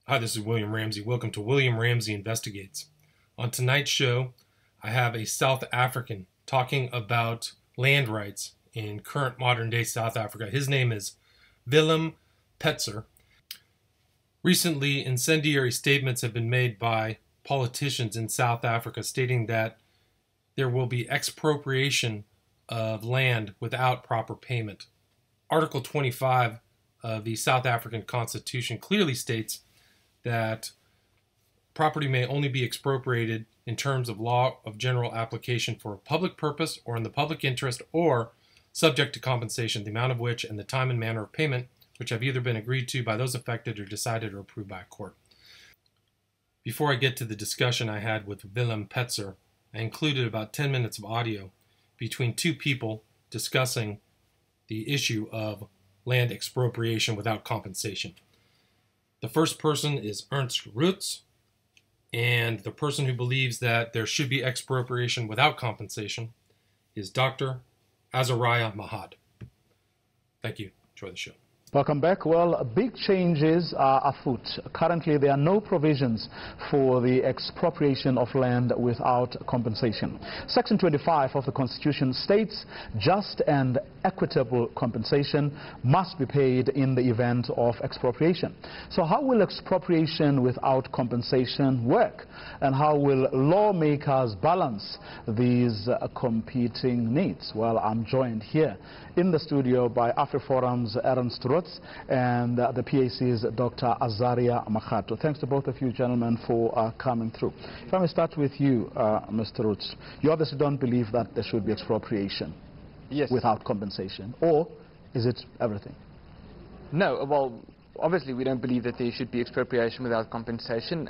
Hi, this is William Ramsey. Welcome to William Ramsey Investigates. On tonight's show, I have a South African talking about land rights in current modern-day South Africa. His name is Willem Petzer. Recently, incendiary statements have been made by politicians in South Africa stating that there will be expropriation of land without proper payment. Article 25 of the South African Constitution clearly states that property may only be expropriated in terms of law of general application for a public purpose or in the public interest or subject to compensation, the amount of which and the time and manner of payment which have either been agreed to by those affected or decided or approved by a court. Before I get to the discussion I had with Willem Petzer, I included about 10 minutes of audio between two people discussing the issue of land expropriation without compensation. The first person is Ernst Roots, and the person who believes that there should be expropriation without compensation is Dr. Azariah Mahad. Thank you. Enjoy the show. Welcome back. Well, big changes are afoot. Currently, there are no provisions for the expropriation of land without compensation. Section 25 of the Constitution states just and equitable compensation must be paid in the event of expropriation. So how will expropriation without compensation work? And how will lawmakers balance these competing needs? Well, I'm joined here in the studio by AfriForum's Ernst Roots and the PAC's Dr. Azariah Mahad. Thanks to both of you gentlemen for coming through. If I may start with you, Mr. Roots. You obviously don't believe that there should be expropriation without compensation, or is it everything? No, well, obviously we don't believe that there should be expropriation without compensation.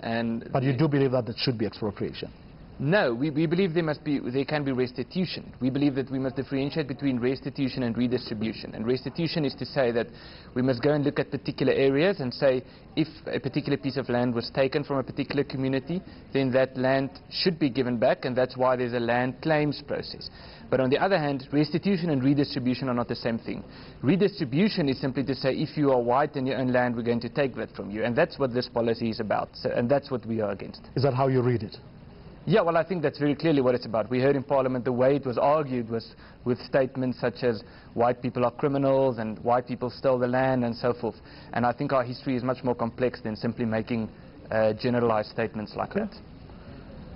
But you do believe that there should be expropriation? No, we believe there can be restitution. We believe that we must differentiate between restitution and redistribution. And restitution is to say that we must go and look at particular areas and say if a particular piece of land was taken from a particular community, then that land should be given back, and that's why there's a land claims process. But on the other hand, restitution and redistribution are not the same thing. Redistribution is simply to say if you are white and you own land, we're going to take that from you. And that's what this policy is about, and that's what we are against. Is that how you read it? Yeah, well, I think that's very clearly what it's about. We heard in Parliament the way it was argued was with statements such as white people are criminals and white people stole the land and so forth. And I think our history is much more complex than simply making generalized statements like that.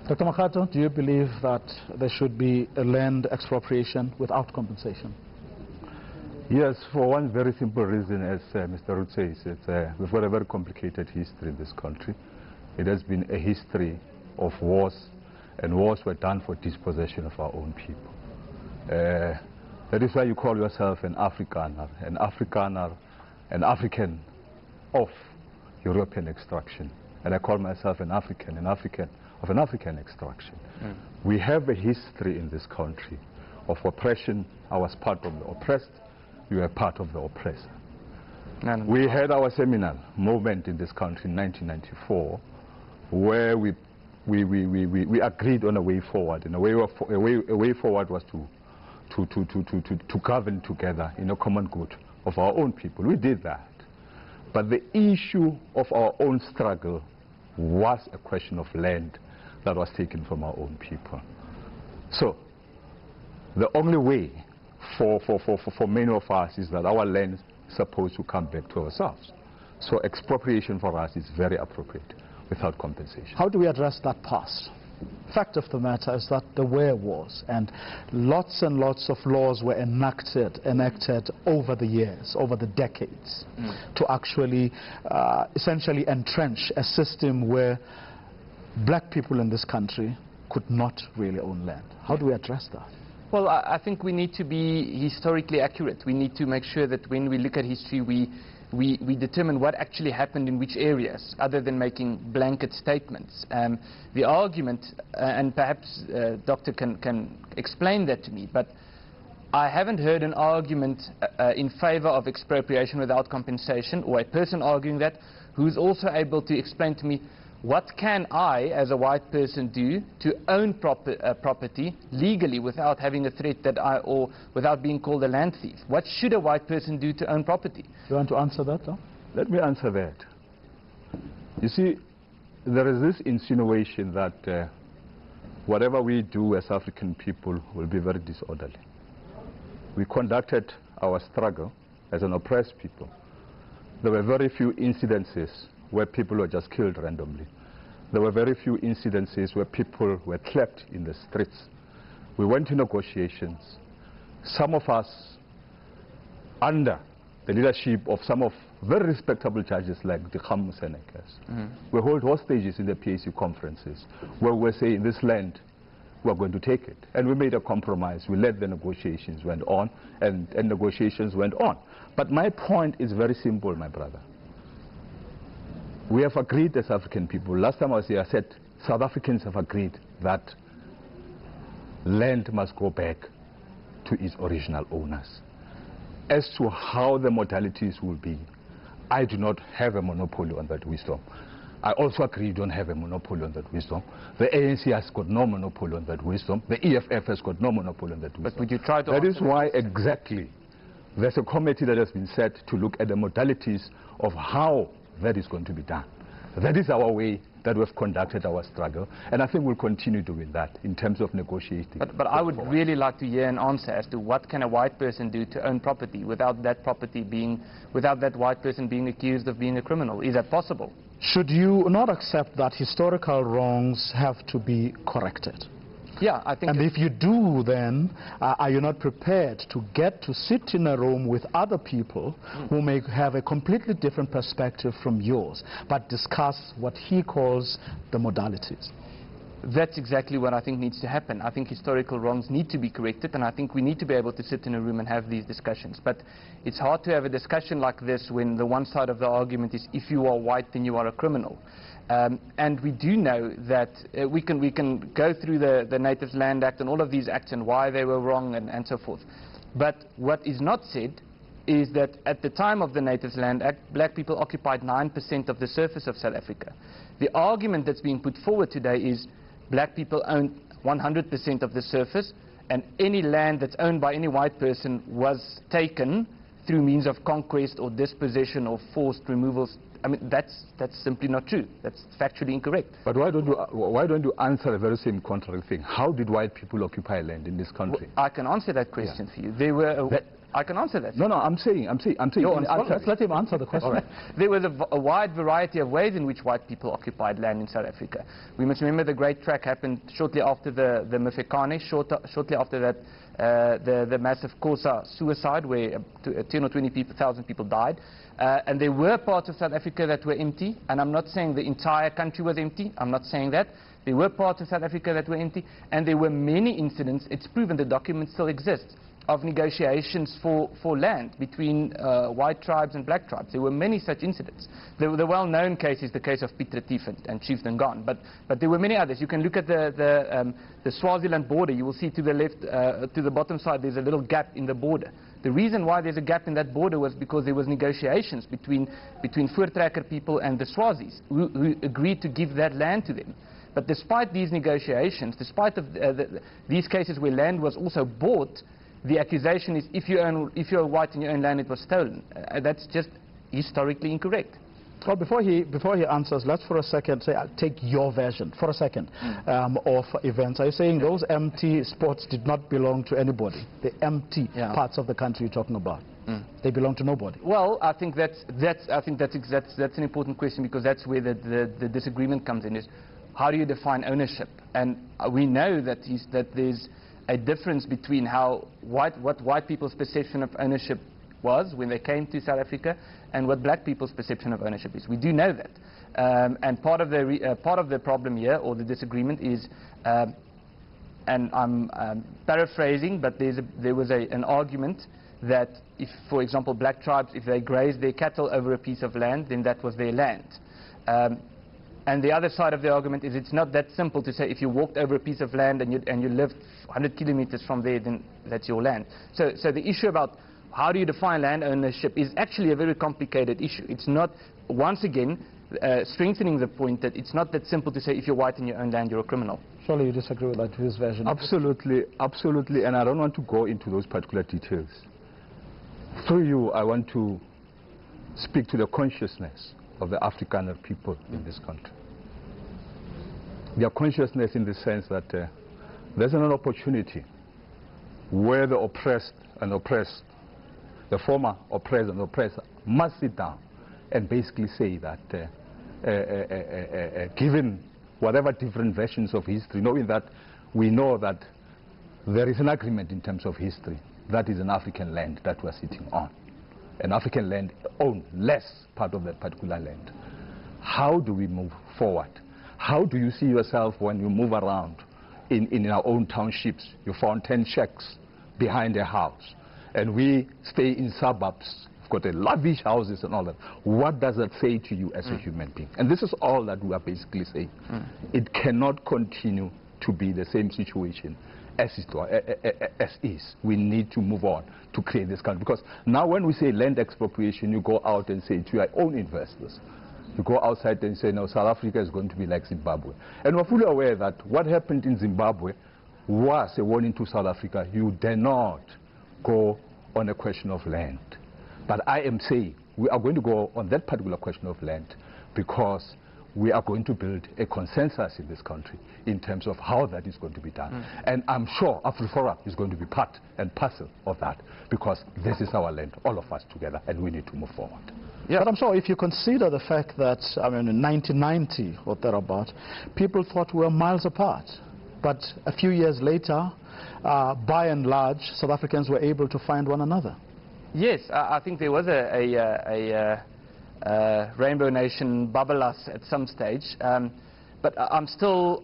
Dr. Mahad, do you believe that there should be a land expropriation without compensation? Yes, for one very simple reason, as Mr. Roots says, we've got a very complicated history in this country. It has been a history of wars, and wars were done for dispossession of our own people. That is why you call yourself an Afrikaner, an African of European extraction. And I call myself an African of an African extraction. We have a history in this country of oppression. I was part of the oppressed, you were part of the oppressor. We had our seminal movement in this country in 1994, where we agreed on a way forward, and a way forward was to govern together in a common good of our own people. We did that. But the issue of our own struggle was a question of land that was taken from our own people. So the only way for many of us is that our land is supposed to come back to ourselves. So expropriation for us is very appropriate without compensation. How do we address that past? Fact of the matter is that there were wars, and lots of laws were enacted over the years, over the decades, to actually essentially entrench a system where black people in this country could not really own land. How do we address that? Well, I think we need to be historically accurate. We need to make sure that when we look at history, we determine what actually happened in which areas, other than making blanket statements. The argument, and perhaps Doctor can explain that to me, but I haven't heard an argument in favor of expropriation without compensation, or a person arguing that who's also able to explain to me what can I, as a white person, do to own property legally without having a threat that or without being called a land thief? What should a white person do to own property? You want to answer that, though? Let me answer that. You see, there is this insinuation that whatever we do as African people will be very disorderly. We conducted our struggle as an oppressed people. There were very few incidences where people were just killed randomly. There were very few incidences where people were trapped in the streets. We went to negotiations. Some of us, under the leadership of some of very respectable judges like the Khamu Senekers, we hold hostages in the PAC conferences where we say, in this land, we're going to take it. And we made a compromise. We let the negotiations went on, and negotiations went on. But my point is very simple, my brother. We have agreed as African people. Last time I was here, I said South Africans have agreed that land must go back to its original owners. As to how the modalities will be, I do not have a monopoly on that wisdom. I also agree you don't have a monopoly on that wisdom. The ANC has got no monopoly on that wisdom. The EFF has got no monopoly on that wisdom. But would you try to... That is why exactly there's a committee that has been set to look at the modalities of how that is going to be done. That is our way that we've conducted our struggle, and I think we'll continue doing that in terms of negotiating. But I would really like to hear an answer as to what can a white person do to own property without that white person being accused of being a criminal. Is that possible? Should you not accept that historical wrongs have to be corrected? Yeah, I think... And if you do, then are you not prepared to get to sit in a room with other people who may have a completely different perspective from yours, but discuss what he calls the modalities? That's exactly what I think needs to happen. I think historical wrongs need to be corrected, and I think we need to be able to sit in a room and have these discussions. But it's hard to have a discussion like this when the one side of the argument is, if you are white, then you are a criminal. And we do know that we can go through the Natives Land Act and all of these acts and why they were wrong and so forth. But what is not said is that at the time of the Natives Land Act, black people occupied 9% of the surface of South Africa. The argument that's being put forward today is black people own 100% of the surface, and any land that's owned by any white person was taken through means of conquest or dispossession or forced removals. I mean, that's simply not true. That's factually incorrect. But why don't you answer the very same contrary thing? How did white people occupy land in this country? Well, I can answer that question for you. They were... I can answer that. No, I'm saying. Let's let him answer the question. All right. There was a wide variety of ways in which white people occupied land in South Africa. We must remember the Great Track happened shortly after the Mafekane, shortly after that the massive Xhosa suicide where 10 or 20,000 people died. And there were parts of South Africa that were empty, and I'm not saying the entire country was empty. I'm not saying that. There were parts of South Africa that were empty, and there were many incidents, it's proven, the document still exists, of negotiations for land between white tribes and black tribes. There were many such incidents. The well-known case is the case of Piet Retief and Chief Ngan, but there were many others. You can look at the Swaziland border. You will see to the left, to the bottom side, there's a little gap in the border. The reason why there's a gap in that border was because there was negotiations between Voortrekker people and the Swazis who agreed to give that land to them. But despite these negotiations, despite these cases where land was also bought, the accusation is if you're white and you own land, it was stolen. That's just historically incorrect. Well, before he answers, let's for a second say, take your version for a second of events. Are you saying those empty spots did not belong to anybody? The empty parts of the country you're talking about, they belong to nobody? Well, I think that's an important question, because that's where the disagreement comes in. Is how do you define ownership? And we know that there's a difference between what white people's perception of ownership was when they came to South Africa and what black people's perception of ownership is. We do know that. And part of the problem here, or the disagreement, is, and I'm paraphrasing, but there was an argument that if, for example, black tribes, if they grazed their cattle over a piece of land, then that was their land. And the other side of the argument is it's not that simple to say if you walked over a piece of land and you lived 100 kilometers from there, then that's your land. So the issue about how do you define land ownership is actually a very complicated issue. It's not, once again, strengthening the point that it's not that simple to say if you're white and you own land, you're a criminal. Surely you disagree with that, his version? Absolutely, absolutely, and I don't want to go into those particular details. Through you, I want to speak to the consciousness of the Afrikaner people in this country. Their consciousness in the sense that there's an opportunity where the oppressed and oppressed, the former oppressed and oppressed, must sit down and basically say that given whatever different versions of history, knowing that we know that there is an agreement in terms of history, that is an African land that we're sitting on. An African land owned less part of that particular land. How do we move forward? How do you see yourself when you move around in our own townships? You found 10 shacks behind a house, and we stay in suburbs. We've got a lavish houses and all that. What does that say to you as a human being? And this is all that we are basically saying. It cannot continue to be the same situation as is. We need to move on to create this country. Because now when we say land expropriation, you go out and say to your own investors, you go outside and say, no, South Africa is going to be like Zimbabwe. And we're fully aware that what happened in Zimbabwe was a warning to South Africa. You dare not go on a question of land. But I am saying we are going to go on that particular question of land because we are going to build a consensus in this country in terms of how that is going to be done. And I'm sure AfriForum is going to be part and parcel of that because this is our land, all of us together, and we need to move forward. Yeah, but I'm sure if you consider the fact that, I mean, in 1990 or thereabout, people thought we were miles apart. But a few years later, by and large, South Africans were able to find one another. Yes, I think there was a Rainbow Nation bubble-us at some stage, but I'm still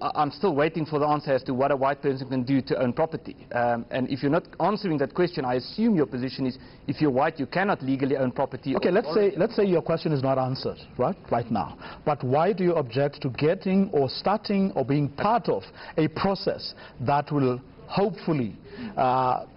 waiting for the answer as to what a white person can do to own property. And if you're not answering that question, I assume your position is if you're white, you cannot legally own property. Okay, let's say your question is not answered right now. But why do you object to getting or starting or being part of a process that will hopefully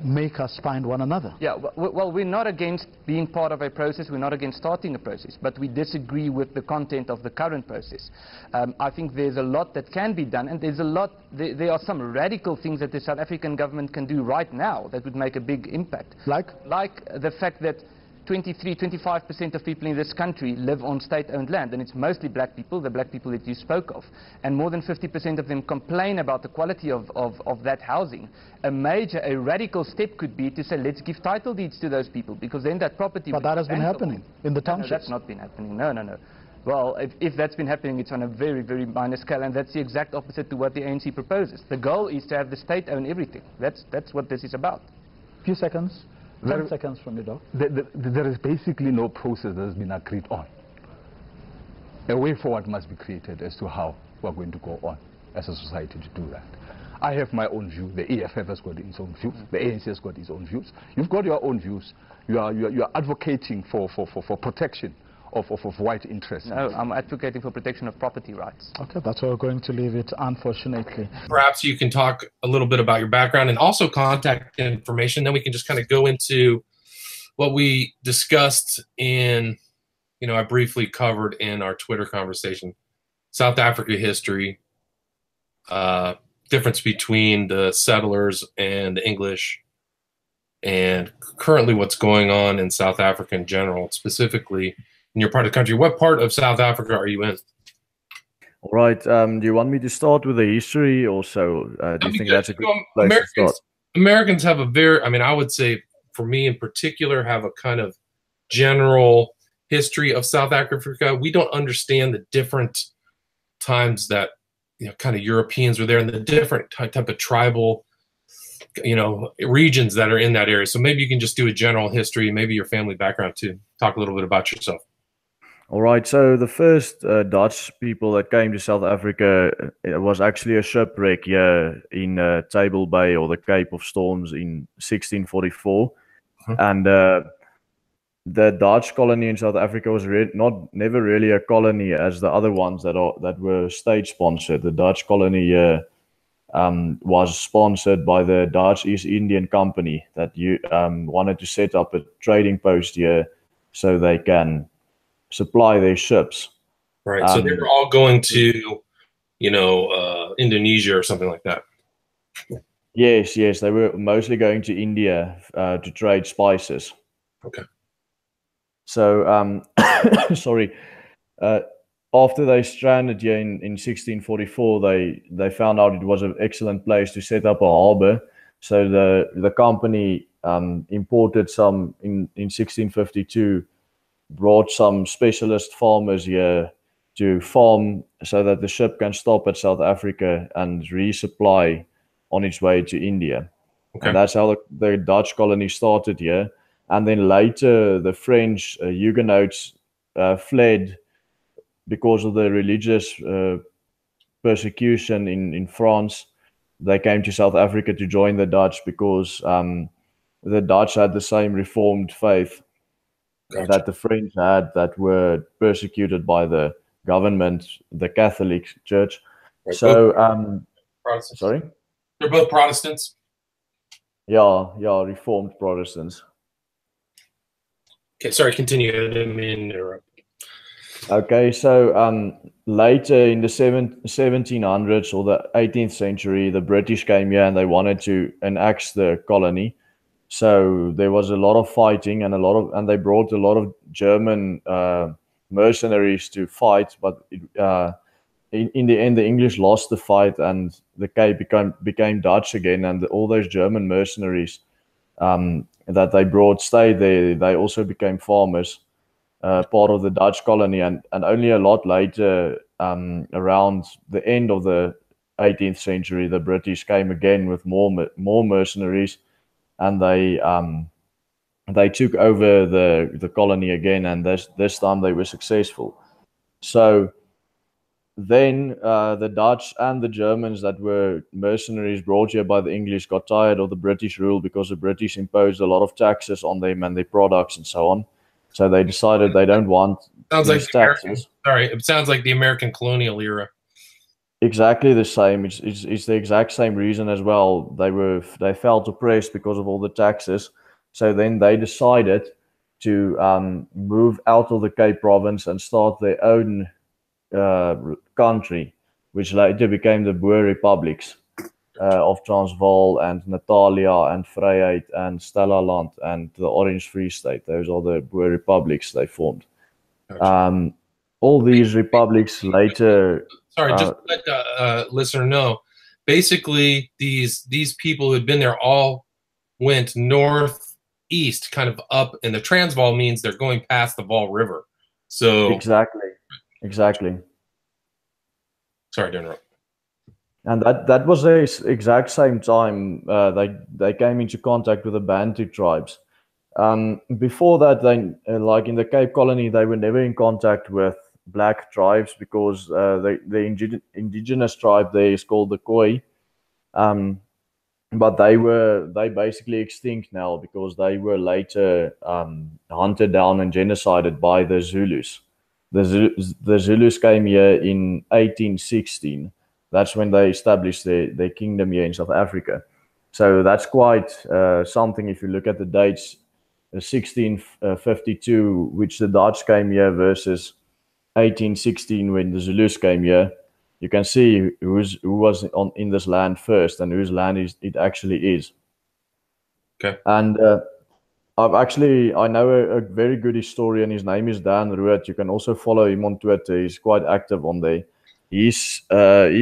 make us find one another? Yeah, well, we're not against being part of a process, we're not against starting a process, but we disagree with the content of the current process. I think there's a lot that can be done, and there are some radical things that the South African government can do right now that would make a big impact. Like the fact that 25% of people in this country live on state-owned land, and it's mostly black people, the black people that you spoke of, and more than 50% of them complain about the quality of that housing. A radical step could be to say, let's give title deeds to those people, because then that property... But that has been happening in the townships. No, that's not been happening. No. Well, if that's been happening, it's on a very, very minor scale, and that's the exact opposite to what the ANC proposes. The goal is to have the state own everything. That's what this is about. Few seconds. 10 seconds from you, Doc. There is basically no process that has been agreed on. A way forward must be created as to how we're going to go on as a society to do that. I have my own view. The EFF has got its own views. The ANC has got its own views. You've got your own views. You are advocating for protection of white interests. No, I'm advocating for protection of property rights. Okay, that's where we're going to leave it, unfortunately. Perhaps you can talk a little bit about your background and also contact information. Then we can just kind of go into what we discussed in, I briefly covered in our Twitter conversation. South Africa history, difference between the settlers and the English, and currently what's going on in South Africa in general, specifically in your part of the country. What part of South Africa are you in? All right. Do you want me to start with the history also? Do you think that's a good place to start? Americans have a very, I would say for me in particular, have a kind of general history of South Africa. We don't understand the different times that, kind of Europeans were there and the different type of tribal, regions that are in that area. So maybe you can just do a general history, maybe your family background too. Talk a little bit about yourself. All right, so the first Dutch people that came to South Africa, it was actually a shipwreck here in Table Bay, or the Cape of Storms, in 1644. And the Dutch colony in South Africa was never really a colony as the other ones that were state-sponsored. The Dutch colony was sponsored by the Dutch East Indian Company that wanted to set up a trading post here so they can supply their ships. Right. So they were all going to, Indonesia or something like that. Yes. They were mostly going to India to trade spices. Okay. So, sorry. Uh, After they stranded here in 1644, they found out it was an excellent place to set up a harbor. So the company imported some in 1652, brought some specialist farmers here to farm so that the ship can stop at South Africa and resupply on its way to India. Okay. And that's how the Dutch colony started here. And then later, the French Huguenots fled because of the religious persecution in France. They came to South Africa to join the Dutch because the Dutch had the same Reformed faith that the French had, that were persecuted by the government, the Catholic Church. Right. So, Protestants. sorry? They're both Protestants? Yeah, Reformed Protestants. Okay, sorry, continue. I didn't mean to interrupt. Okay, so later in the 1700s or the 18th century, the British came here and they wanted to annex the colony. So there was a lot of fighting and they brought a lot of German mercenaries to fight, but in the end, the English lost the fight and the Cape became Dutch again, and all those German mercenaries that they brought stayed there. They also became farmers. Part of the Dutch colony, and only a lot later, around the end of the 18th century, the British came again with more mercenaries, and they took over the colony again, and this time they were successful. So then the Dutch and the Germans that were mercenaries brought here by the English got tired of the British rule, because the British imposed a lot of taxes on them and their products and so on. So they decided they don't want these taxes. It sounds like the American colonial era. Exactly the same. It's the exact same reason as well. They felt oppressed because of all the taxes. So then they decided to move out of the Cape Province and start their own country, which later became the Boer republics of Transvaal and Natalia and Vryheid and Stellaland and the Orange Free State. Those are the Boer republics they formed. Gotcha. All these republics later... Sorry, just let the listener know. Basically, these people who had been there all went northeast, kind of up, and the Transvaal means they're going past the Vaal River. So Exactly. Sorry to interrupt. And that was the exact same time they came into contact with the Bantu tribes. Before that, they like in the Cape Colony, they were never in contact with black tribes, because the indigenous tribe there is called the Khoi. But they basically extinct now, because they were later hunted down and genocided by the Zulus. The Zulus came here in 1816. That's when they established their kingdom here in South Africa. So that's quite something if you look at the dates, 1652, which the Dutch came here, versus 1816 when the Zulus came here. You can see who was in this land first and whose land it actually is. Okay. And I know a very good historian. His name is Dan Ruet. You can also follow him on Twitter. He's quite active on there. He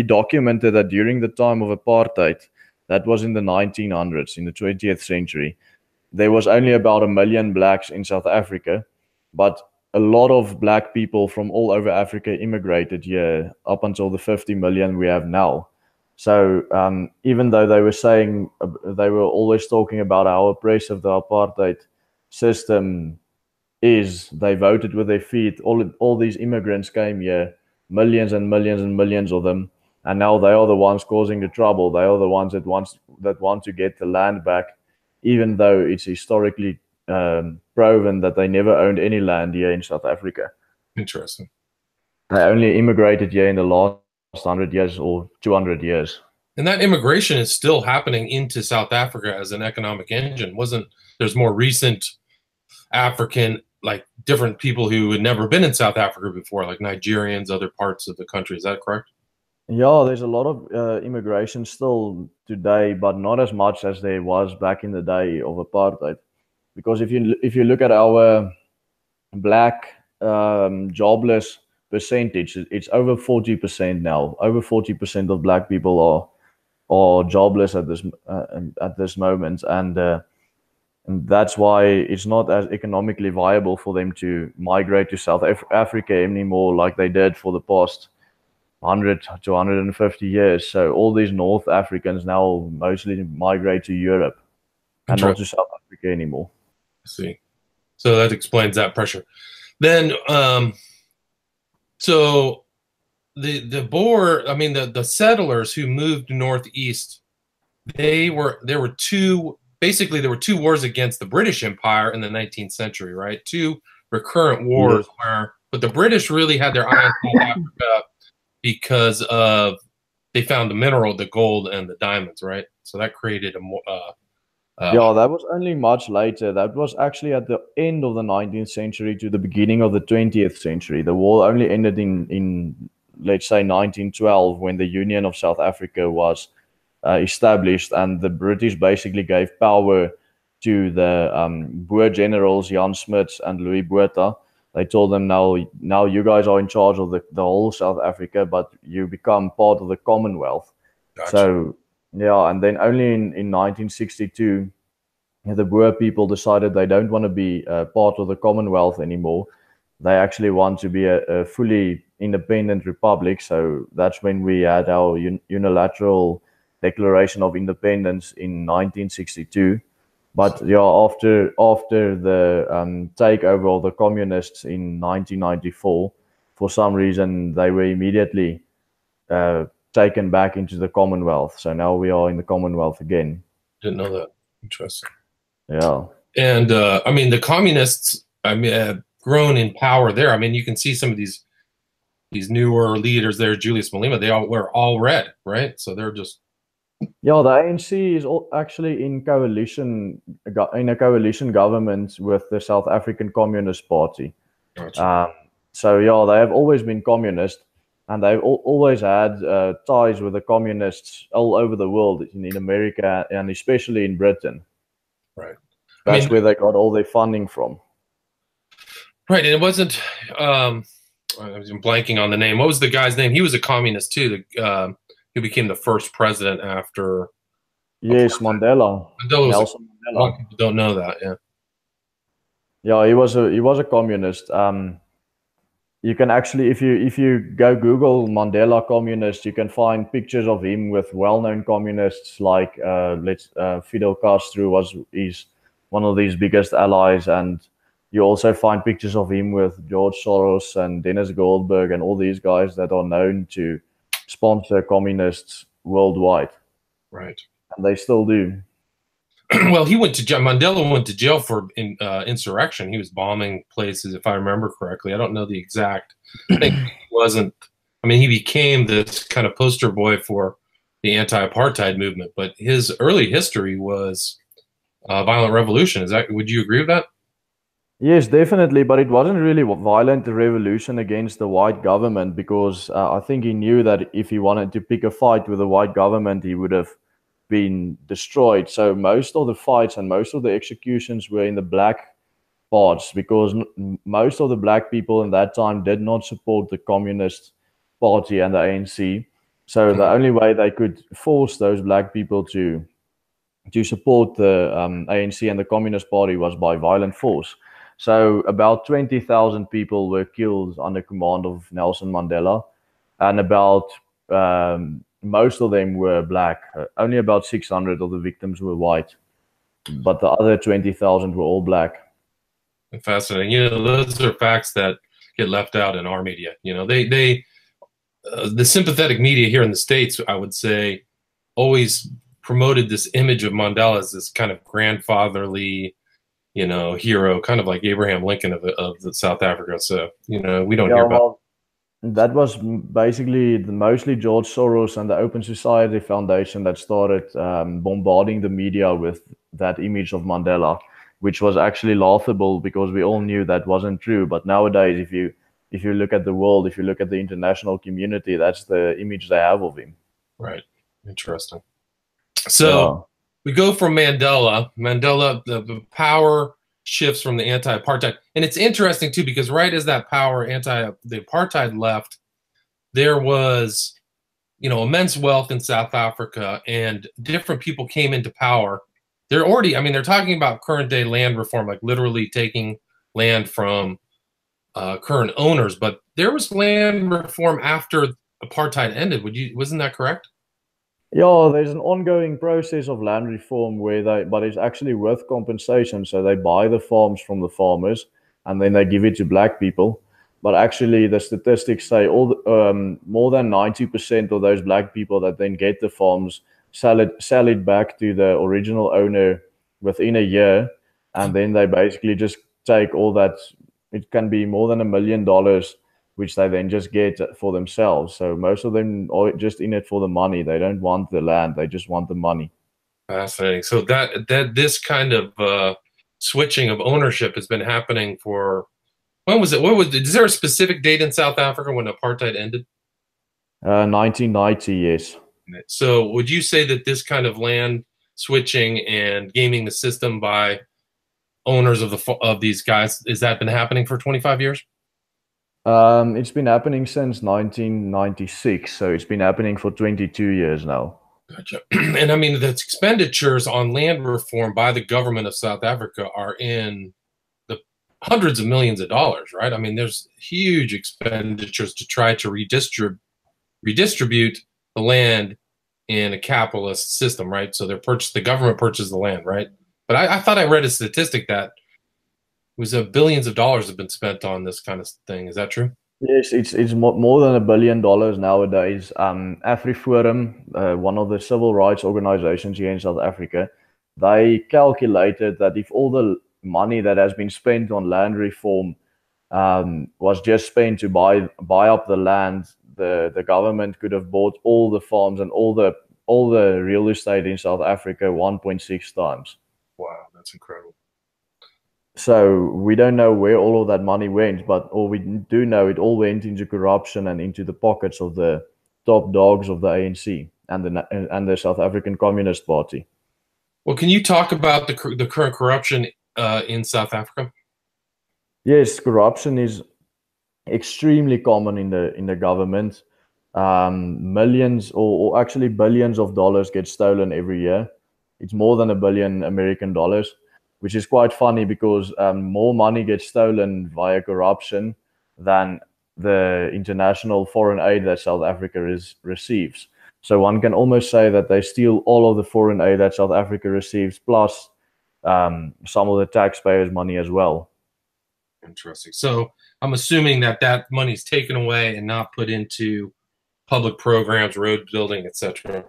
documented that during the time of apartheid, that was in the 1900s, in the 20th century, there was only about 1 million blacks in South Africa, but a lot of black people from all over Africa immigrated here up until the 50 million we have now. So even though they were saying, they were always talking about how oppressive the apartheid system is, they voted with their feet. All these immigrants came here, millions and millions and millions of them, and now they are the ones causing the trouble. They are the ones that want to get the land back, even though it's historically proven that they never owned any land here in South Africa. Interesting. They only immigrated here in the last 100 years or 200 years. And that immigration is still happening into South Africa as an economic engine. There's more recent African, like different people who had never been in South Africa before, like Nigerians, other parts of the country. Is that correct? Yeah, there's a lot of immigration still today, but not as much as there was back in the day of apartheid. Because if you look at our black jobless percentage, it's over 40% now. Over 40% of black people are jobless at this moment, and that's why it's not as economically viable for them to migrate to South Africa anymore, like they did for the past 100 to 150 years. So all these North Africans now mostly migrate to Europe and not to South Africa anymore. I see. So that explains that pressure. Then, so the Boer, I mean, the settlers who moved northeast, there were two wars against the British Empire in the 19th century, right? Two recurrent wars but the British really had their eye on South Africa because they found the mineral, the gold and the diamonds, right? So that created a more yeah, that was only much later. That was actually at the end of the 19th century to the beginning of the 20th century. The war only ended in let's say 1912, when the Union of South Africa was established, and the British basically gave power to the Boer generals Jan Smuts and Louis Botha. They told them, now you guys are in charge of the whole South Africa, but you become part of the Commonwealth. Gotcha. So yeah, and then only in 1962, the Boer people decided they don't want to be part of the Commonwealth anymore. They actually want to be a fully independent republic. So that's when we had our unilateral Declaration of Independence in 1962. But yeah, after the takeover of the communists in 1994, for some reason they were immediately taken back into the Commonwealth. So now we are in the Commonwealth again. Didn't know that. Interesting. Yeah. And I mean, the communists, I mean, have grown in power there. I mean, you can see some of these newer leaders there, Julius Malema, they all wear all red, right? So they're just. Yeah, the ANC is actually in a coalition government with the South African Communist Party. Gotcha. So yeah, they have always been communist, and they've always had ties with the communists all over the world, in America and especially in Britain. Right. That's where they got all their funding from. Right, and it wasn't. I'm blanking on the name. What was the guy's name? He was a communist too. Who became the first president after? Yes, Mandela. Nelson Mandela. A lot of people don't know that. Yeah. Yeah, he was a communist. You can actually, if you go Google Mandela communist, you can find pictures of him with well-known communists like Fidel Castro is one of these biggest allies, and you also find pictures of him with George Soros and Dennis Goldberg and all these guys that are known to sponsor communists worldwide. Right. And they still do. Well, he went to jail. Mandela went to jail for insurrection. He was bombing places, if I remember correctly. I don't know the exact. I think he wasn't. I mean, he became this kind of poster boy for the anti-apartheid movement, but his early history was a violent revolution. Would you agree with that? Yes, definitely, but it wasn't really a violent revolution against the white government, because I think he knew that if he wanted to pick a fight with the white government, he would have been destroyed. So most of the fights and most of the executions were in the black parts, because most of the black people in that time did not support the Communist Party and the ANC. So the only way they could force those black people to support the ANC and the Communist Party was by violent force. So about 20,000 people were killed under command of Nelson Mandela, and about most of them were black. Only about 600 of the victims were white, but the other 20,000 were all black. Fascinating. You know, those are facts that get left out in our media. You know, the sympathetic media here in the States, I would say, always promoted this image of Mandela as this kind of grandfatherly, you know, hero, kind of like Abraham Lincoln of the South Africa. So, you know, we don't hear about. That was basically mostly George Soros and the Open Society Foundation that started bombarding the media with that image of Mandela, which was actually laughable because we all knew that wasn't true. But nowadays, if you look at the world, if you look at the international community, that's the image they have of him. Right. Interesting. So we go from Mandela, the power shifts from the anti-apartheid. And it's interesting too, because right as that the apartheid left, there was, immense wealth in South Africa, and different people came into power. They're talking about current day land reform, like literally taking land from current owners, but there was land reform after apartheid ended. Wasn't that correct? Yeah, there's an ongoing process of land reform but it's actually with compensation. So they buy the farms from the farmers and then they give it to black people. But actually, the statistics say more than 90% of those black people that then get the farms sell it back to the original owner within a year, and then they basically just take all that. It can be more than $1 million, which they then just get for themselves. So most of them are just in it for the money. They don't want the land; they just want the money. Fascinating. So that this kind of switching of ownership has been happening for. When was it? Is there a specific date in South Africa when apartheid ended? 1990, yes. So would you say that this kind of land switching and gaming the system by owners of these guys, has that been happening for 25 years? It's been happening since 1996, so it's been happening for 22 years now. Gotcha. And the expenditures on land reform by the government of South Africa are in the hundreds of millions of dollars, right? There's huge expenditures to try to redistribute the land in a capitalist system, right? So the government purchases the land, right? But I thought I read a statistic that it was billions of dollars have been spent on this kind of thing. Is that true? Yes, it's more than $1 billion nowadays. AfriForum, one of the civil rights organizations here in South Africa, they calculated that if all the money that has been spent on land reform was just spent to buy up the land, the government could have bought all the farms and all the real estate in South Africa 1.6 times. Wow, that's incredible. So we don't know where all of that money went, but all we do know, it all went into corruption and into the pockets of the top dogs of the ANC and the South African Communist Party. Well, can you talk about the current corruption in South Africa? Yes, corruption is extremely common in the government. Millions or actually billions of dollars get stolen every year. It's more than $1 billion American dollars, which is quite funny because more money gets stolen via corruption than the international foreign aid that South Africa receives. So one can almost say that they steal all of the foreign aid that South Africa receives, plus some of the taxpayers' money as well. Interesting. So I'm assuming that money is taken away and not put into public programs, road building, etc.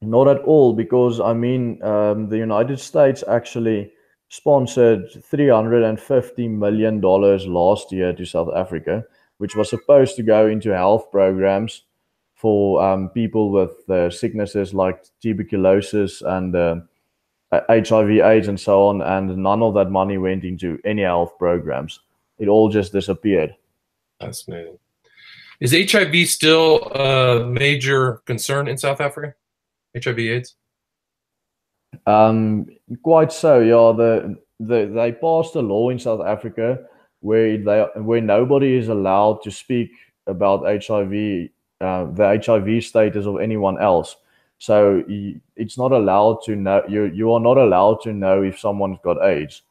Not at all, because the United States actually sponsored $350 million last year to South Africa, which was supposed to go into health programs for people with sicknesses like tuberculosis and HIV/AIDS and so on, and none of that money went into any health programs. It all just disappeared. Fascinating. Is HIV still a major concern in South Africa? HIV/AIDS? Quite so, yeah. They passed a law in South Africa where nobody is allowed to speak about HIV, the HIV status of anyone else. So it's not allowed to know. You are not allowed to know if someone's got AIDS.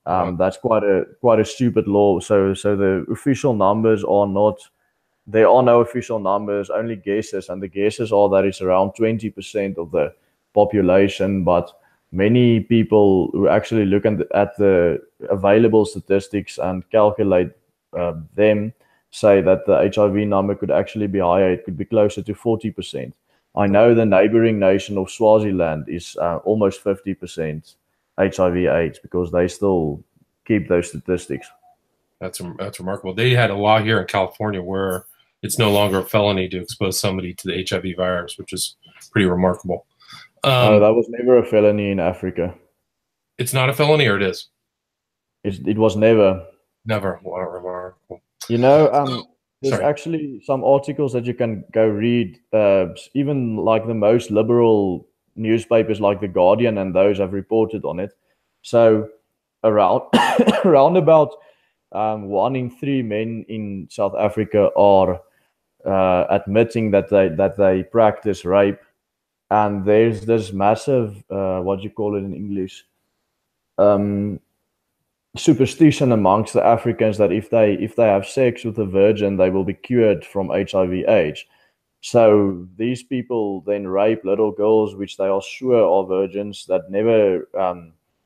That's quite a stupid law. So the official numbers are not. There are no official numbers, only guesses, and the guesses are that it's around 20% of the population. But many people who actually look at the available statistics and calculate them say that the HIV number could actually be higher. It could be closer to 40%. I know the neighboring nation of Swaziland is almost 50% HIV/AIDS because they still keep those statistics. That's remarkable. They had a law here in California where it's no longer a felony to expose somebody to the HIV virus, which is pretty remarkable. No, that was never a felony in Africa. It's not a felony, or it is? It was never. Never. Wow, remarkable. There's actually some articles that you can go read. Even like the most liberal newspapers like The Guardian and those have reported on it. So around around about 1 in 3 men in South Africa are admitting that they practice rape, and there's this massive what do you call it in English, superstition amongst the Africans that if they have sex with a virgin, they will be cured from HIV/AIDS. So these people then rape little girls, which they are sure are virgins that never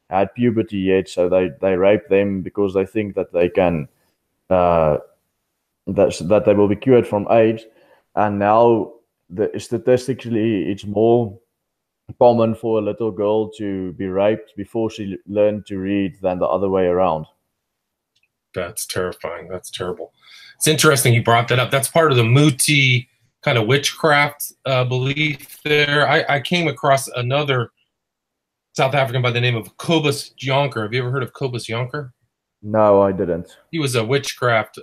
had puberty yet. So they rape them because they think that they can that they will be cured from AIDS. And now statistically, it's more common for a little girl to be raped before she learned to read than the other way around. That's terrifying. That's terrible. It's interesting you brought that up. That's part of the Muti kind of witchcraft belief there. I came across another South African by the name of Cobus Jonker. Have you ever heard of Cobus Jonker? No, I didn't. He was a witchcraft.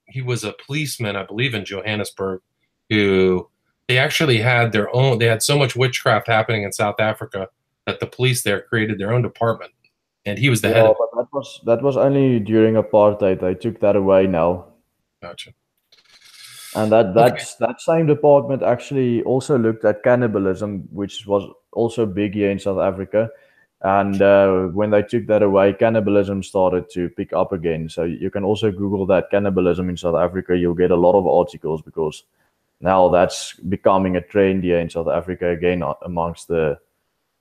He was a policeman, I believe, in Johannesburg, who they actually had their own. They had so much witchcraft happening in South Africa that the police there created their own department, and he was the head. But that was only during apartheid. They took that away now. Gotcha. And that same department actually also looked at cannibalism, which was also big here in South Africa. And when they took that away, cannibalism started to pick up again. So you can also Google that, cannibalism in South Africa. You'll get a lot of articles because now that's becoming a trend here in South Africa again amongst the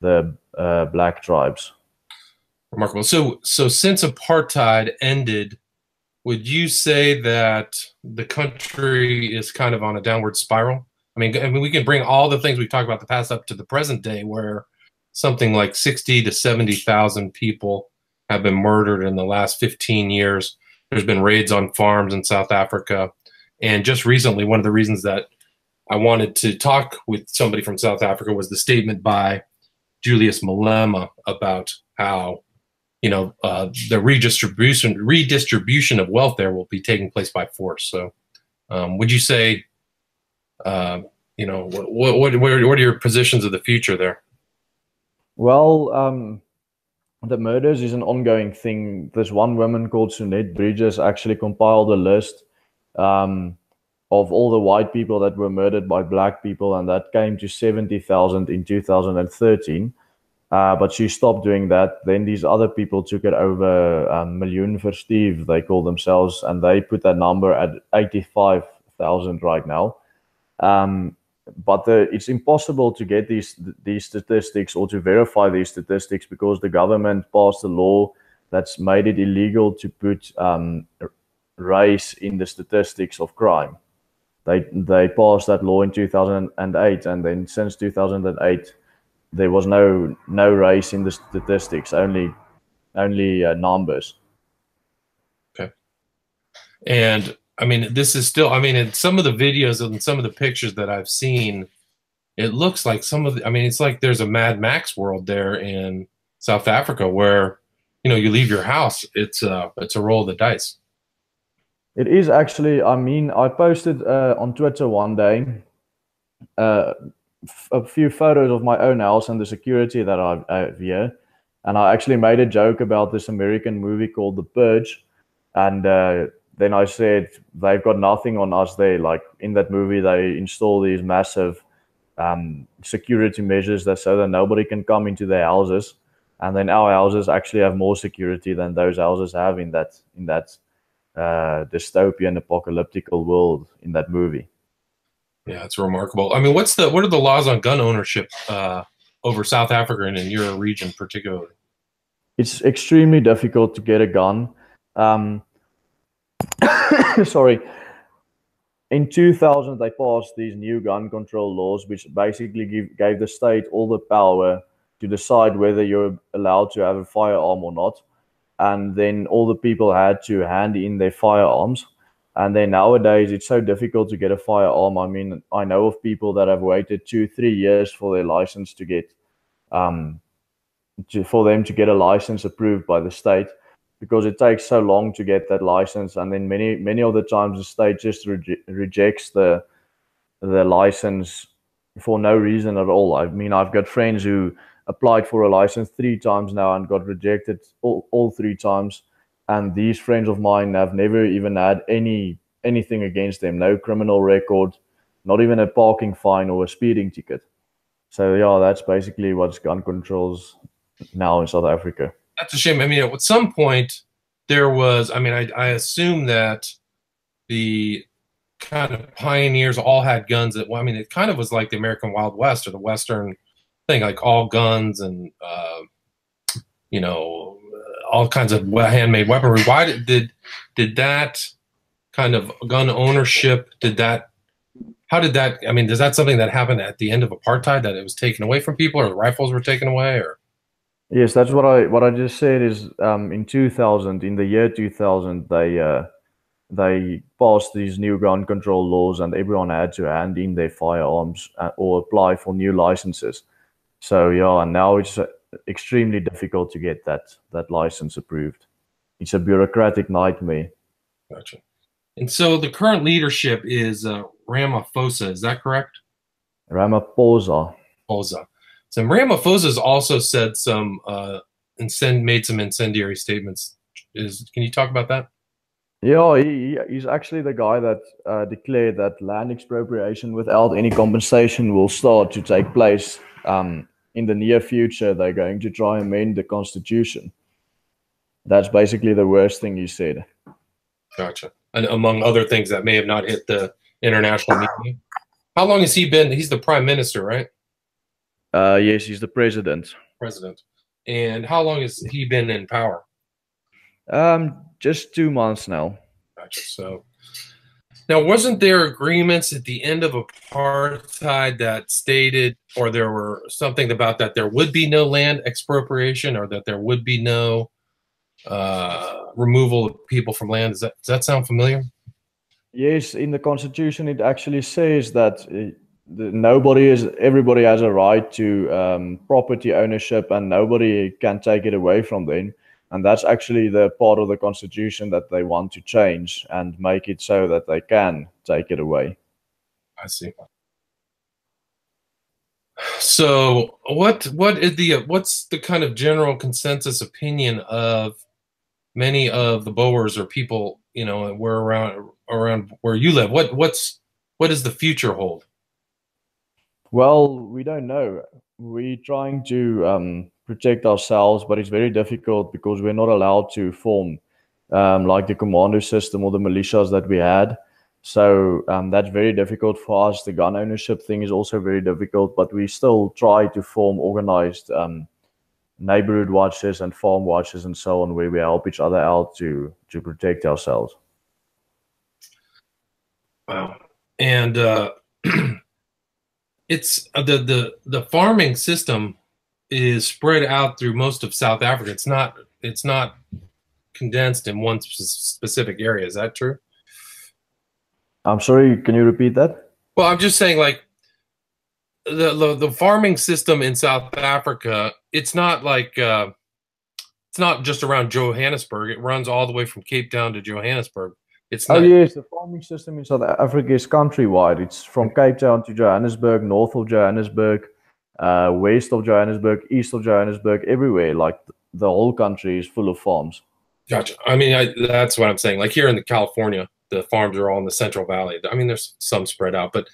black tribes. Remarkable. So since apartheid ended, would you say that the country is kind of on a downward spiral? I mean, we can bring all the things we've talked about the past up to the present day, where something like 60 to 70,000 people have been murdered in the last 15 years. There's been raids on farms in South Africa. And just recently, one of the reasons that I wanted to talk with somebody from South Africa was the statement by Julius Malema about how, the redistribution of wealth there will be taking place by force. So would you say, what are your positions of the future there? Well, the murders is an ongoing thing. This one woman called Sunette Bridges actually compiled a list of all the white people that were murdered by black people, and that came to 70,000 in 2013. But she stopped doing that. Then these other people took it over. Miljoen vir Steve, they call themselves, and they put that number at 85,000 right now. But it's impossible to get these statistics or to verify these statistics because the government passed a law that's made it illegal to put race in the statistics of crime. They passed that law in 2008, and then since 2008, there was no race in the statistics, only numbers. Okay. And I mean, this is still, in some of the videos and some of the pictures that I've seen, it looks like it's like there's a Mad Max world there in South Africa where, you leave your house, it's a roll of the dice. It is actually, I posted on Twitter one day a few photos of my own house and the security that I have here. And I actually made a joke about this American movie called The Purge. And then I said, they've got nothing on us there. Like in that movie, they install these massive security measures so that nobody can come into their houses. And then our houses actually have more security than those houses have in that dystopian apocalyptical world in that movie. Yeah, it's remarkable. I mean, what are the laws on gun ownership over South Africa and in your region particularly? It's extremely difficult to get a gun. Sorry. In 2000, they passed these new gun control laws, which basically gave the state all the power to decide whether you're allowed to have a firearm or not. And then all the people had to hand in their firearms. And then nowadays, it's so difficult to get a firearm. I mean, I know of people that have waited 2-3 years for their license to get, for them to get a license approved by the state, because it takes so long to get that license. And then many of the times, the state just rejects the license for no reason at all. I mean, I've got friends who applied for a license 3 times now and got rejected all 3 times. And these friends of mine have never even had anything against them, no criminal record, not even a parking fine or a speeding ticket. So yeah, that's basically what's gun controls now in South Africa. That's a shame. I mean, at some point there was, I mean, I assume that the kind of pioneers all had guns that, well, I mean, it kind of was like the American Wild West or the Western thing, like all guns and, you know, all kinds of handmade weaponry. Why did that kind of gun ownership, how did that, I mean, is that something that happened at the end of apartheid, that it was taken away from people, or the rifles were taken away, or? Yes, that's what I just said is in 2000, in the year 2000, they passed these new gun control laws and everyone had to hand in their firearms or apply for new licenses. So yeah, and now it's extremely difficult to get that license approved. It's a bureaucratic nightmare. Gotcha. And so the current leadership is Ramaphosa, is that correct? Ramaphosa. So Ramaphosa has also said some made some incendiary statements. Can you talk about that? Yeah, he's actually the guy that declared that land expropriation without any compensation will start to take place in the near future. They're going to try and amend the constitution. That's basically the worst thing he said. Gotcha. And among other things that may have not hit the international media. How long has he been? He's the prime minister, right? Yes, he's the president. And how long has he been in power? Just 2 months now. Gotcha. So now, wasn't there agreements at the end of apartheid that stated, or there were something about that there would be no land expropriation, or that there would be no removal of people from land? Does that sound familiar? Yes, in the constitution it actually says that everybody has a right to property ownership, and nobody can take it away from them. And that's actually the part of the constitution that they want to change and make it so that they can take it away. I see. So what's the kind of general consensus opinion of many of the Boers or people, you know, where around where you live? What does the future hold? Well, we don't know. We're trying to protect ourselves, but it's very difficult because we're not allowed to form like the commando system or the militias that we had. So that's very difficult for us. The gun ownership thing is also very difficult, but we still try to form organized neighborhood watches and farm watches and so on, where we help each other out to protect ourselves. Wow. And it's the farming system is spread out through most of South Africa. It's not condensed in one specific area. Is that true? I'm sorry, can you repeat that? Well, I'm just saying, like, the farming system in South Africa, it's not like it's not just around Johannesburg. It runs all the way from Cape Town to Johannesburg. It's not. Oh yes, the farming system in South Africa is countrywide. It's from Cape Town to Johannesburg, north of Johannesburg, west of Johannesburg, east of Johannesburg, everywhere. Like the whole country is full of farms. Gotcha. I mean, that's what I'm saying. Like here in California, the farms are all in the Central Valley. I mean, there's some spread out, but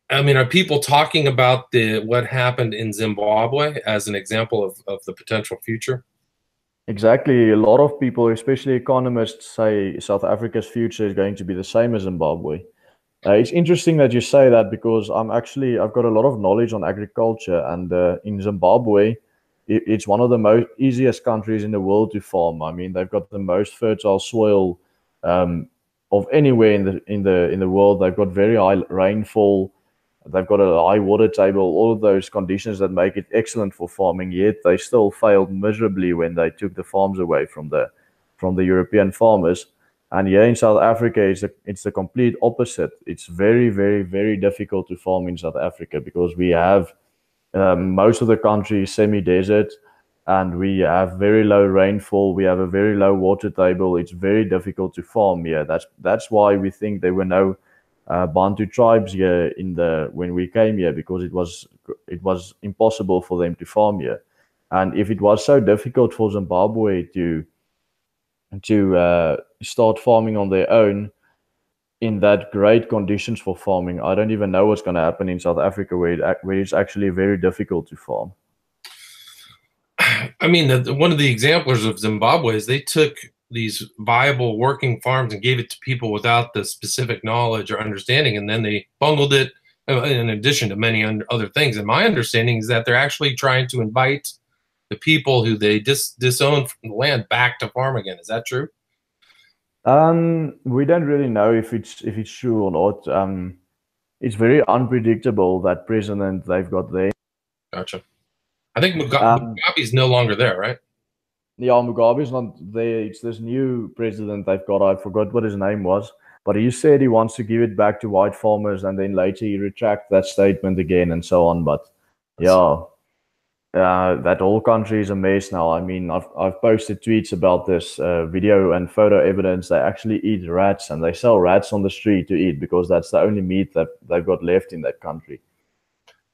I mean, are people talking about what happened in Zimbabwe as an example of the potential future? Exactly. A lot of people, especially economists, say South Africa's future is going to be the same as Zimbabwe. It's interesting that you say that because I've got a lot of knowledge on agriculture, and in Zimbabwe, it's one of the easiest countries in the world to farm. I mean, they've got the most fertile soil of anywhere in the world. They've got very high rainfall. They've got a high water table, all of those conditions that make it excellent for farming, yet they still failed miserably when they took the farms away from the European farmers. And here in South Africa, it's the complete opposite. It's very, very, very difficult to farm in South Africa because we have most of the country is semi-desert, and we have very low rainfall. We have a very low water table. It's very difficult to farm here. That's why we think there were no Bantu tribes here when we came here, because it was impossible for them to farm here. And if it was so difficult for Zimbabwe to start farming on their own in that great conditions for farming, I don't even know what's going to happen in South Africa, where it's actually very difficult to farm. I mean, one of the examples of Zimbabwe is they took these viable working farms and gave it to people without the specific knowledge or understanding, and then they bungled it in addition to many other things. And my understanding is that they're actually trying to invite the people who they disowned from the land back to farm again. Is that true? We don't really know if it's true or not. It's very unpredictable, that president they've got there. Gotcha. I think Mugabe's no longer there, right? Yeah, Mugabe's not there. It's this new president they've got. I forgot what his name was, but he said he wants to give it back to white farmers, and then later he retract that statement again and so on. But yeah, that whole country is a mess now. I mean, I've posted tweets about this video and photo evidence. They actually eat rats, and they sell rats on the street to eat, because that's the only meat that they've got left in that country.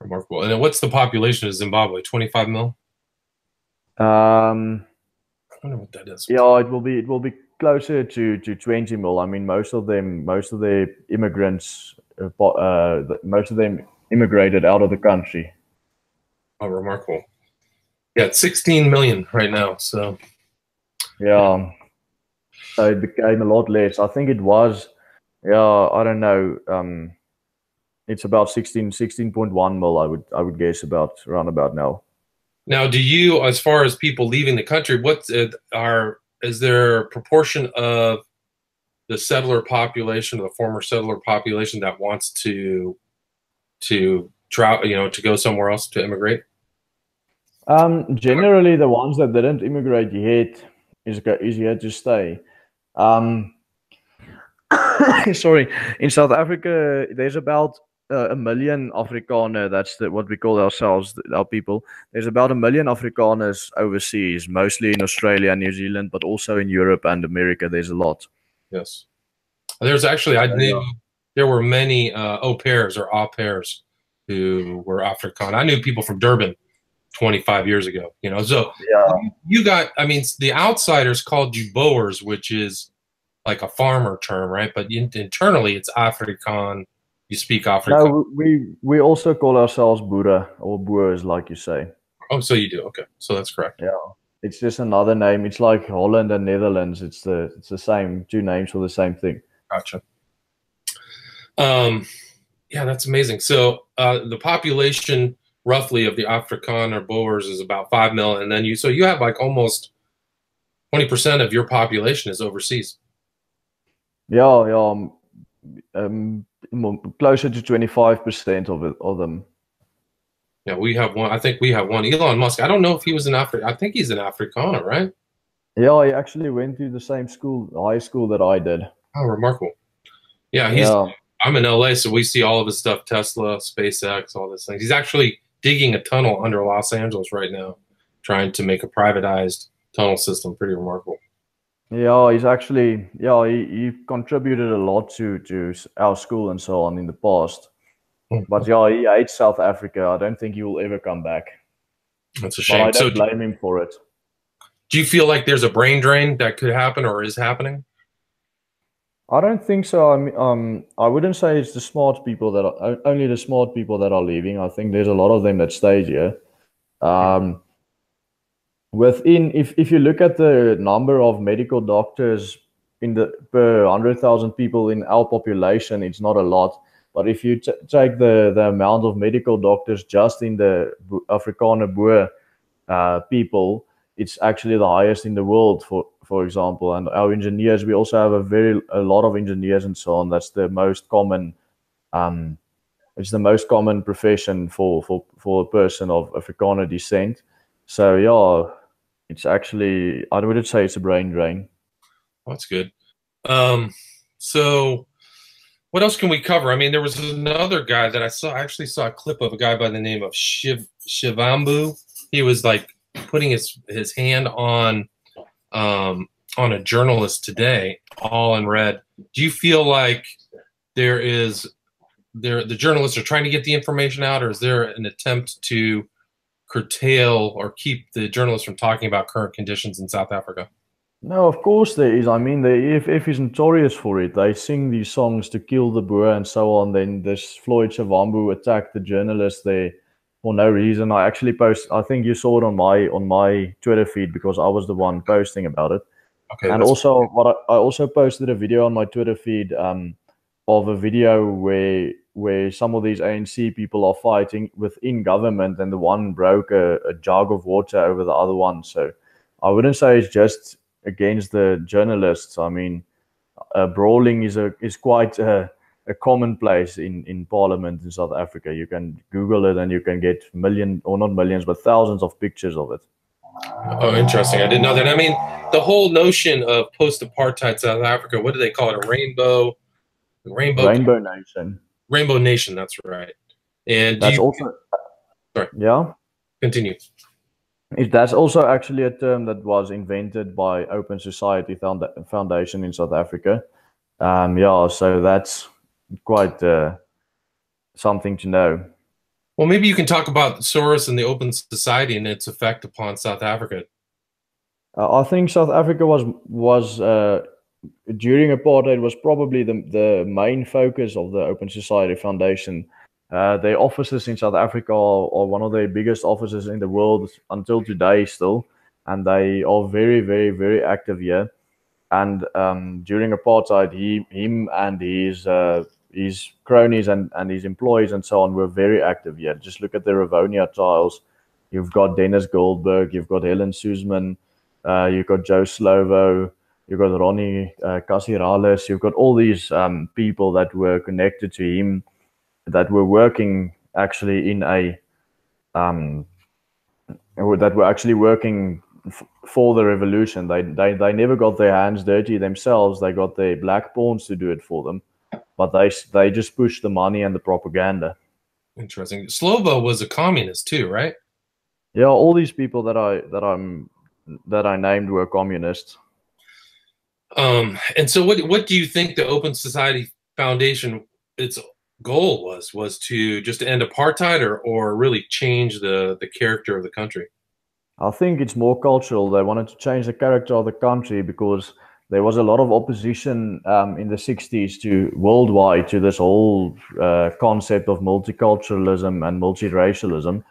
Remarkable. And then what's the population of Zimbabwe? 25 mil? I wonder what that is. Yeah, it will be closer to 20 mil. I mean, most of the immigrants, most of them immigrated out of the country. Oh, remarkable. Yeah, it's 16 million right now. So yeah, so it became a lot less. I think it was, yeah, I don't know. It's about 16.1 mil. I would guess around about now. Now, do you, as far as people leaving the country, is there a proportion of the settler population, the former settler population, that wants to travel, to go somewhere else to immigrate? Generally, the ones that didn't immigrate yet is here to stay. Sorry, in South Africa, there's about 1 million Afrikaner. That's what we call ourselves, our people. There's about 1 million Afrikaners overseas, mostly in Australia and New Zealand, but also in Europe and America. There's a lot. Yes. There's actually, I knew there were many au pairs who were Afrikaner. I knew people from Durban 25 years ago, so yeah. You got, I mean, the outsiders called you Boers, which is like a farmer term, right? But internally it's Afrikaan. You speak Afrikaans. No, we also call ourselves Boere, or Boers, like you say. Oh, so you do. Okay, so that's correct. Yeah, it's just another name. It's like Holland and Netherlands. It's the same, two names for the same thing. Gotcha. Yeah, that's amazing. So the population roughly of the Afrikaner Boers is about 5 million, and then you have like almost 20% of your population is overseas. Yeah. Closer to 25% of them. Yeah, we have one. I think we have one. Elon Musk. I don't know if he was an I think he's an Afrikaner, right? Yeah, he actually went to the same school, high school that I did. Oh, remarkable. Yeah, I'm in LA, so we see all of his stuff: Tesla, SpaceX, all these things. He's actually digging a tunnel under Los Angeles right now, trying to make a privatized tunnel system. Pretty remarkable. Yeah, he's actually, he contributed a lot to our school and so on in the past. But yeah, he hates South Africa. I don't think he will ever come back. That's a shame. But I don't blame him for it. Do you feel like there's a brain drain that could happen or is happening? I don't think so. I wouldn't say it's the smart people only the smart people that are leaving. I think there's a lot of them that stayed here. If you look at the number of medical doctors per 100,000 people in our population, it's not a lot. But if you take the amount of medical doctors just in the Afrikaner Boer people, it's actually the highest in the world, for example. And our engineers, we also have a lot of engineers and so on. That's the most common. It's the most common profession for a person of Afrikaner descent. So yeah, it's actually, I wouldn't say it's a brain drain. That's good. So what else can we cover? I mean, there was another guy that I actually saw a clip of, a guy by the name of Shivambu. He was like putting his hand on a journalist today, all in red. Do you feel like the journalists are trying to get the information out, or is there an attempt to curtail or keep the journalists from talking about current conditions in South Africa? No, of course there is. I mean, the EFF is notorious for it. They sing these songs to kill the Boer and so on. Then this Floyd Shavambu attacked the journalist there for no reason. I actually I think you saw it on my Twitter feed because I was the one posting about it. Okay, and also, I also posted a video on my Twitter feed of a video where some of these ANC people are fighting within government, and the one broke a jug of water over the other one. So I wouldn't say it's just against the journalists. I mean, brawling is quite a commonplace in Parliament in South Africa. You can Google it and you can get not millions, but thousands of pictures of it. Oh, interesting. I didn't know that. I mean, the whole notion of post-apartheid South Africa, what do they call it? A rainbow nation. Rainbow nation, that's right. And that's also sorry. Yeah. Continue. That's also actually a term that was invented by Open Society Foundation in South Africa. So that's quite something to know. Well, maybe you can talk about Soros and the Open Society and its effect upon South Africa. I think South Africa was during apartheid was probably the main focus of the Open Society Foundation. Their offices in South Africa are one of the biggest offices in the world until today still, and they are very, very, very active here. And during apartheid, him and his cronies and his employees and so on were very active here. Just look at the Rivonia trials. You've got Dennis Goldberg, you've got Helen Suzman, you've got Joe Slovo, you've got Ronnie Kasirales, you've got all these people that were connected to him, that were working actually in that were actually working for the revolution. They never got their hands dirty themselves. They got their black pawns to do it for them, but they just pushed the money and the propaganda. Interesting. Slovo was a communist too, right? Yeah, all these people that I named were communists. And so what do you think the Open Society Foundation, its goal was to just end apartheid or really change the character of the country? I think it's more cultural. They wanted to change the character of the country because there was a lot of opposition in the 60s to worldwide to this whole concept of multiculturalism and multiracialism.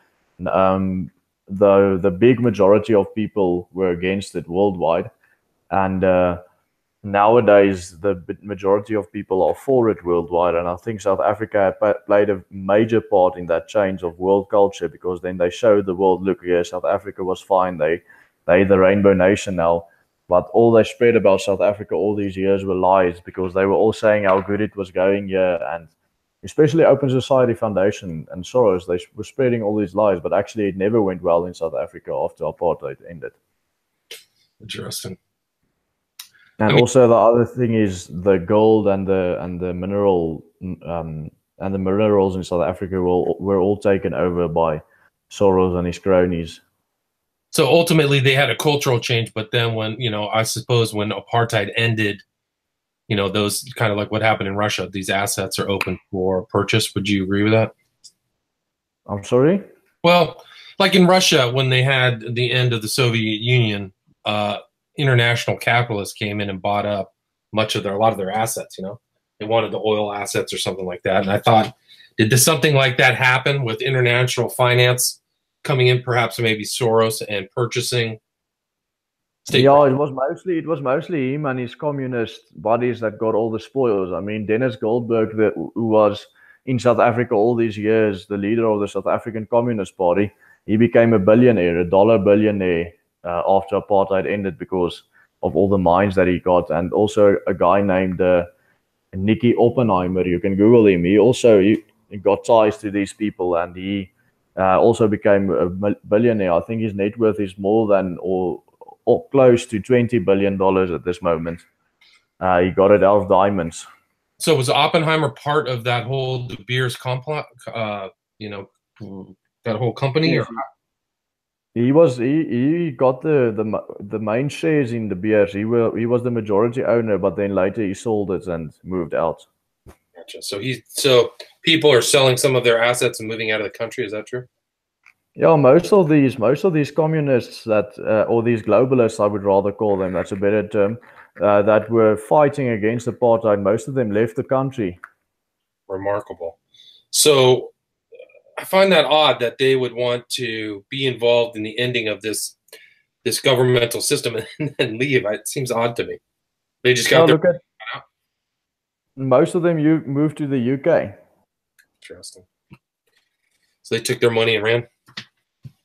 The big majority of people were against it worldwide, and nowadays the majority of people are for it worldwide. And I think South Africa played a major part in that change of world culture, because then they showed the world, look here, South Africa was fine, they the rainbow nation now. But all they spread about South Africa all these years were lies, because they were all saying how good it was going here, and especially Open Society Foundation and Soros, they were spreading all these lies, but actually it never went well in South Africa after apartheid ended. Interesting. And also the other thing is the gold and the mineral and the minerals in South Africa were all taken over by Soros and his cronies. So ultimately they had a cultural change, but then when, I suppose when apartheid ended, those kind of like what happened in Russia, these assets are open for purchase. Would you agree with that? I'm sorry? Well, like in Russia, when they had the end of the Soviet Union, international capitalists came in and bought up a lot of their assets. They wanted the oil assets or something like that. And I thought, did something like that happen with international finance coming in, perhaps maybe Soros, and purchasing state property? It was mostly him and his communist buddies that got all the spoils. I mean, Dennis Goldberg, who was in South Africa all these years, the leader of the South African Communist Party, he became a billionaire, a dollar billionaire, after apartheid ended, because of all the mines that he got. And also a guy named Nicky Oppenheimer, you can Google him. He got ties to these people, and he also became a billionaire. I think his net worth is more than or close to $20 billion at this moment. He got it out of diamonds. So was Oppenheimer part of that whole De Beers complex, that whole company? Yes. He got the main shares in De Beers. He was the majority owner, but then later he sold it and moved out. Gotcha. So people are selling some of their assets and moving out of the country. Is that true? Yeah, most of these communists or these globalists, I would rather call them, that's a better term, that were fighting against apartheid, most of them left the country. Remarkable. So I find that odd that they would want to be involved in the ending of this governmental system and then leave. It seems odd to me. They just got most of them moved to the UK. Interesting. So they took their money and ran?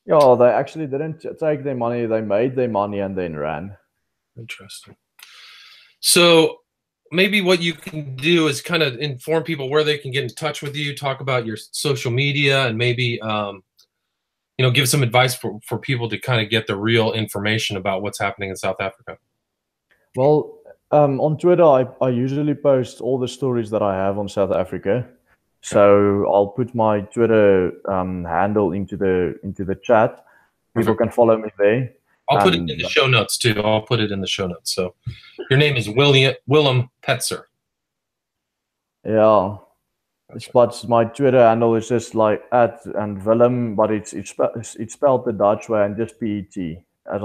Yeah, they actually didn't take their money. They made their money and then ran. Interesting. So maybe what you can do is kind of inform people where they can get in touch with you, talk about your social media, and maybe give some advice for people to kind of get the real information about what's happening in South Africa. Well, on Twitter, I usually post all the stories that I have on South Africa. So I'll put my Twitter handle into the chat. People can follow me there. I'll put it in the show notes too. I'll put it in the show notes. So your name is Willem Petzer. Yeah. But my Twitter handle is just like @Willem, but it's spelled the Dutch way and just PET as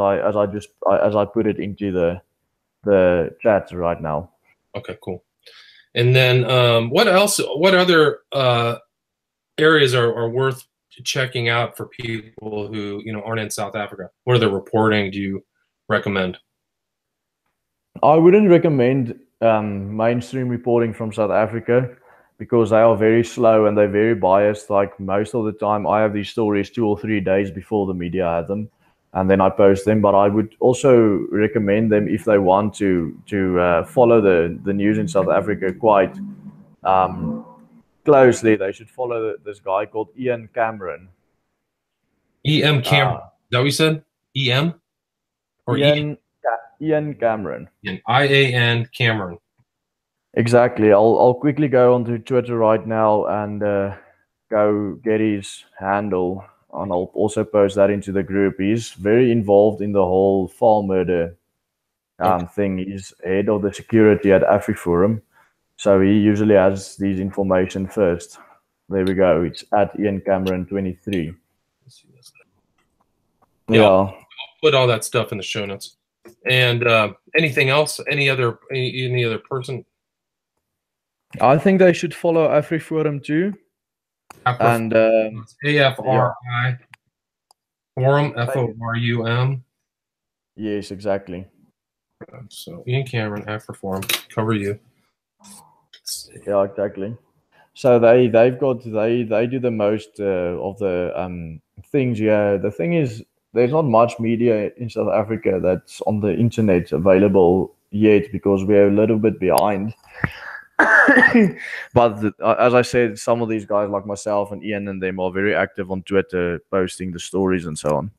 I put it into the chat right now. Okay, cool. And then what other areas are worth checking out for people who aren't in South Africa? What other reporting do you recommend? I wouldn't recommend mainstream reporting from South Africa because they are very slow and they're very biased. Like most of the time, I have these stories 2 or 3 days before the media had them, and then I post them. But I would also recommend them if they want to follow the news in South Africa quite closely. They should follow this guy called Ian Cameron. E.M. Cameron. Is that what you said? E.M. or Ian Cameron. I-A-N Cameron. Exactly. I'll quickly go onto Twitter right now and go get his handle, and I'll also post that into the group. He's very involved in the whole farm murder thing. He's head of the security at AfriForum, so he usually has these information first. There we go. It's @IanCameron23. Yeah. I'll put all that stuff in the show notes. And anything else? Any other person? I think they should follow AfriForum too. And AFRI Forum, FORUM. Yes, exactly. So Ian Cameron, AfriForum, cover you. Yeah, exactly. So they do the most of the things. Yeah, the thing is, there's not much media in South Africa that's on the internet available yet because we're a little bit behind. But as I said, some of these guys like myself and Ian and them are very active on Twitter, posting the stories and so on.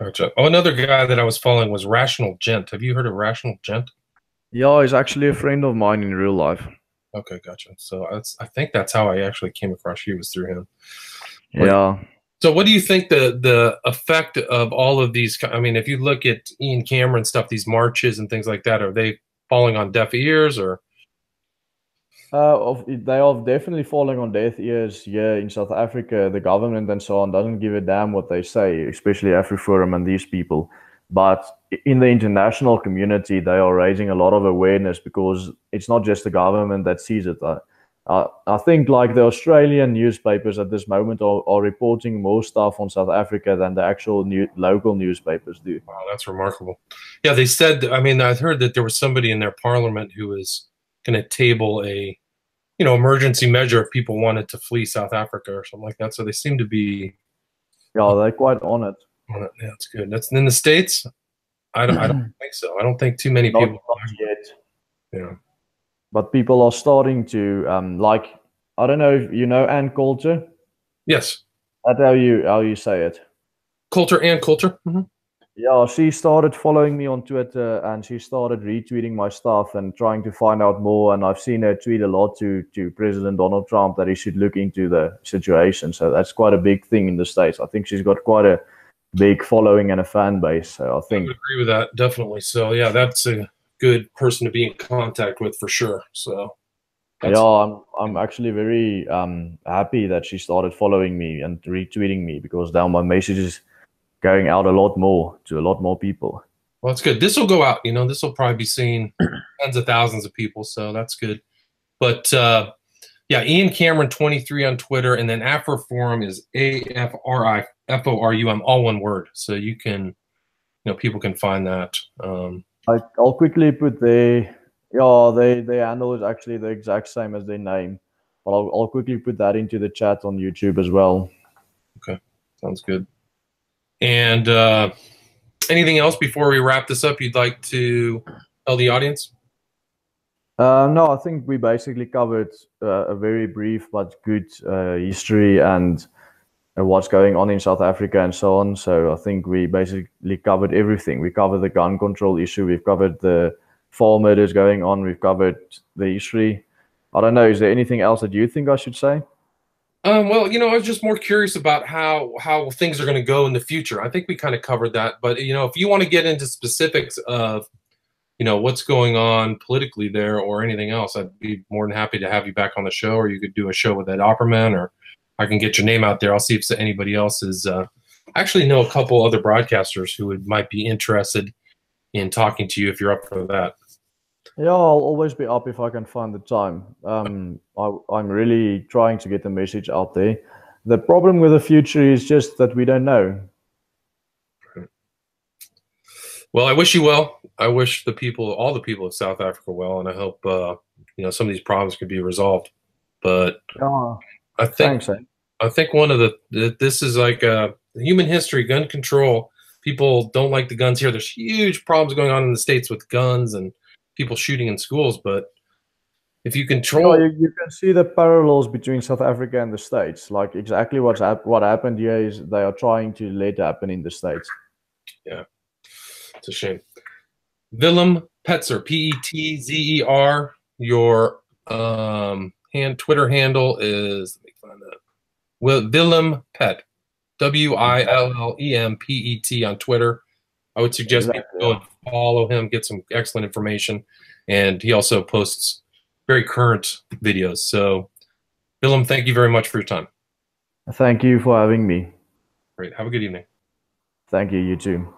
Gotcha. Oh, another guy that I was following was Rational Gent. Have you heard of Rational Gent? Yeah, he's actually a friend of mine in real life. Okay, gotcha. So I think that's how I actually came across you, was through him. Yeah. So what do you think the effect of all of these, I mean, if you look at Ian Cameron stuff, these marches and things like that, are they falling on deaf ears or? They are definitely falling on deaf ears here in South Africa. The government and so on doesn't give a damn what they say, especially AfriForum and these people. But in the international community, they are raising a lot of awareness because it's not just the government that sees it. I think like the Australian newspapers at this moment are reporting more stuff on South Africa than the actual local newspapers do. Wow, that's remarkable. Yeah, they said, I mean, I've heard that there was somebody in their parliament who was going to table a emergency measure if people wanted to flee South Africa or something like that. So they seem to be. Yeah, they're quite on it. Yeah, that's good. That's in the States. I don't think so. I don't think too many people. Not yet. Yeah. But people are starting to I don't know if you know Ann Coulter. Yes. That's how you say it. Coulter, Ann Coulter. Mm-hmm. Yeah, she started following me on Twitter and she started retweeting my stuff and trying to find out more. And I've seen her tweet a lot to President Donald Trump that he should look into the situation. So that's quite a big thing in the States. I think she's got quite a big following and a fan base. So I think I would agree with that, definitely. So yeah, that's a good person to be in contact with for sure. So That's, Yeah, I'm actually very happy that she started following me and retweeting me, because now my message is going out a lot more to a lot more people. well, that's good. This will go out. This will probably be seen tens of thousands of people, so that's good. But yeah, Ian Cameron 23 on Twitter, and then Afroforum is AFRIFORUM, all one word. So you can, people can find that. I'll quickly put their handle is actually the exact same as their name, but I'll quickly put that into the chat on YouTube as well. Okay, sounds good. And anything else before we wrap this up you'd like to tell the audience? No, I think we basically covered a very brief but good history and what's going on in South Africa and so on. So I think we basically covered everything. We covered the gun control issue. We've covered the fall murders going on. We've covered the history. I don't know. Is there anything else that you think I should say? Well, I was just more curious about how things are going to go in the future. I think we kind of covered that. But, if you want to get into specifics of, what's going on politically there or anything else, I'd be more than happy to have you back on the show, or you could do a show with Ed Opperman, or I can get your name out there. I'll see if anybody else is. I actually know a couple other broadcasters who might be interested in talking to you if you're up for that. Yeah, I'll always be up if I can find the time. I'm really trying to get the message out there. The problem with the future is just that we don't know. Well, I wish you well. I wish all the people of South Africa well, and I hope some of these problems could be resolved. But I think thanks, I think one of this is like human history, gun control. People don't like the guns here. There's huge problems going on in the States with guns and people shooting in schools. But if you control, you can see the parallels between South Africa and the States. Like exactly what happened here is they are trying to let happen in the States. Yeah, it's a shame. Willem Petzer, Petzer. Your Twitter handle is, let me find that. Willem Pet, WILLEMPET on Twitter. I would suggest people go and follow him, get some excellent information, and he also posts very current videos. So, Willem, thank you very much for your time. Thank you for having me. Great. Have a good evening. Thank you. You too.